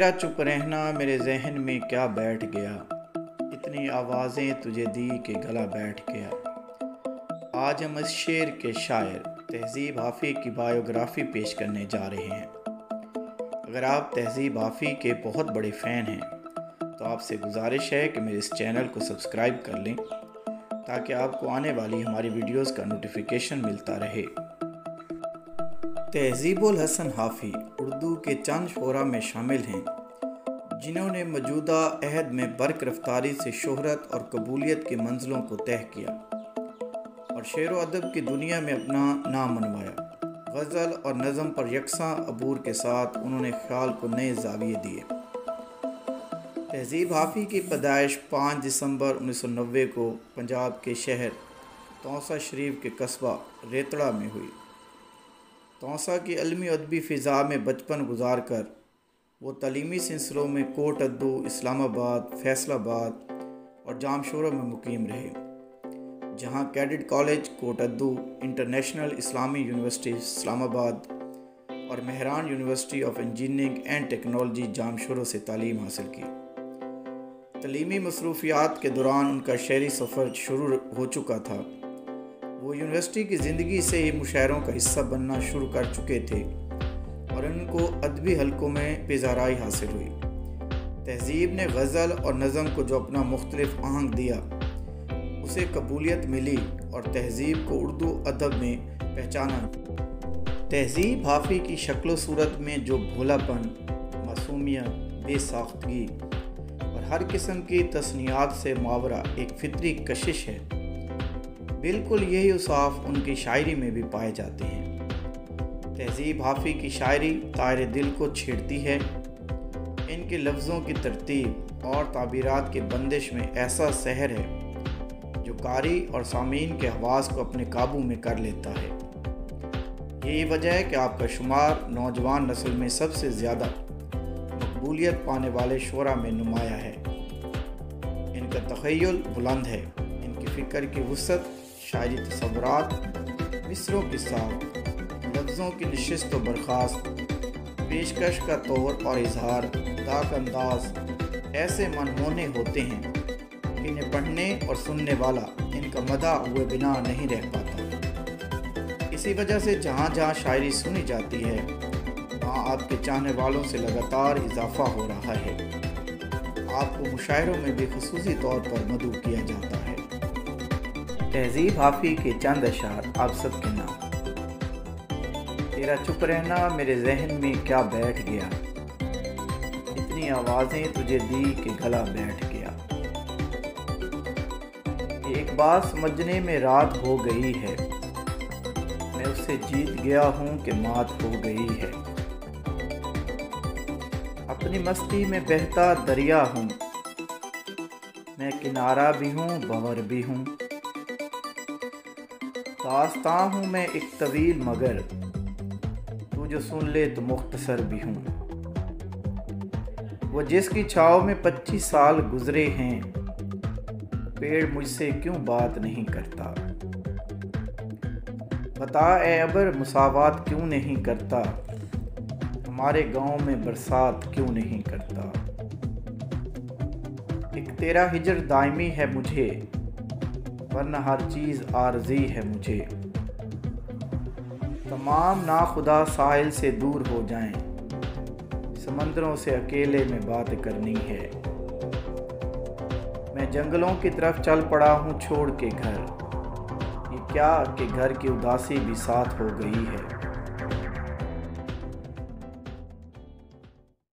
तेरा चुप रहना मेरे जहन में क्या बैठ गया, इतनी आवाज़ें तुझे दी कि गला बैठ गया। आज हम इस शेर के शायर तहज़ीब हाफ़ी की बायोग्राफ़ी पेश करने जा रहे हैं। अगर आप तहज़ीब हाफ़ी के बहुत बड़े फ़ैन हैं तो आपसे गुजारिश है कि मेरे इस चैनल को सब्सक्राइब कर लें ताकि आपको आने वाली हमारी वीडियोस का नोटिफिकेशन मिलता रहे। तहज़ीबुल हसन हाफ़ी उर्दू के चंद शोरा में शामिल हैं जिन्होंने मौजूदा अहद में बरक़ रफ्तारी से शोहरत और कबूलियत की मंजिलों को तय किया और शेर व अदब की दुनिया में अपना नाम मनवाया। गज़ल और नज़म पर यकसां अबूर के साथ उन्होंने ख्याल को नए ज़ाविये दिए। तहज़ीब हाफ़ी की पैदाइश 5 दिसंबर 1990 को पंजाब के शहर तौसा शरीफ के कस्बा रेतड़ा में हुई। तौसा की इल्मी अदबी फ़िज़ा में बचपन गुजार कर वो तलीमी सिलसिलों में कोट अद्दू, इस्लामाबाद, फैसलाबाद और जामशोरा में मुकीम रहे, जहाँ cadet college Kot Addu, international Islami university Islamabad और Mehran university of engineering and technology Jamshoro से तालीम हासिल की। तलीमी मसरूफियात के दौरान उनका शहरी सफ़र शुरू हो चुका था। वो यूनिवर्सिटी की ज़िंदगी से ही मुशायरों का हिस्सा बनना शुरू कर चुके थे और उनको अदबी हलकों में पेजाराई हासिल हुई। तहज़ीब ने गज़ल और नज़म को जो अपना मुख्तलिफ आहंग दिया उसे कबूलियत मिली और तहज़ीब को उर्दू अदब में पहचाना। तहज़ीब हाफ़ी की शक्ल सूरत में जो भोलापन, मासूमियत, बेसाख्तगी और हर किस्म की तस्नीयात से मावरा एक फितरी कशिश है, बिल्कुल यही औसाफ उनकी शायरी में भी पाए जाते हैं। तहज़ीब हाफ़ी की शायरी तारे दिल को छेड़ती है। इनके लफ्ज़ों की तरतीब और ताबीरात की बंदिश में ऐसा सहर है जो कारी और सामीन के हवास को अपने काबू में कर लेता है। यही वजह है कि आपका शुमार नौजवान नस्ल में सबसे ज़्यादा मकबूलियत पाने वाले शोरा में नुमाया है। इनका तख़य्युल बुलंद है, इनकी फ़िक्र की वुसअत, शायरी तसव्वुरात, मिसरों के साथ, लफ्ज़ों की नशिस्त व बर्खास्त, पेशकश का तौर और इजहार, दाक अंदाज ऐसे मनमोहने होते हैं कि इन्हें पढ़ने और सुनने वाला इनका मदा हुए बिना नहीं रह पाता। इसी वजह से जहाँ जहाँ शायरी सुनी जाती है वहाँ आपके चाहने वालों से लगातार इजाफा हो रहा है। आपको मुशायरों में भी खुसूसी तौर पर मदऊ किया जाता है। तहज़ीब हाफ़ी के चंद अशार आप सबके नाम। तेरा चुप रहना मेरे जहन में क्या बैठ गया, इतनी आवाज़ें तुझे दी कि गला बैठ गया। एक बात समझने में रात हो गई है, मैं उससे जीत गया हूँ कि मात हो गई है। अपनी मस्ती में बहता दरिया हूँ, मैं किनारा भी हूँ भंवर भी हूँ। दास्तां हूँ मैं एक तवील मगर तू जो सुन ले तो मुख्तसर भी हूँ। वो जिसकी छाँव में 25 साल गुजरे हैं, पेड़ मुझसे क्यों बात नहीं करता। बता ए अबर मुसावात क्यों नहीं करता, हमारे गांव में बरसात क्यों नहीं करता। एक तेरा हिजर दायमी है मुझे, वरना हर चीज़ आरज़ी है मुझे। तमाम नाखुदा साहिल से दूर हो जाएं, समंदरों से अकेले में बात करनी है। मैं जंगलों की तरफ चल पड़ा हूँ छोड़ के घर, ये क्या कि घर की उदासी भी साथ हो गई है।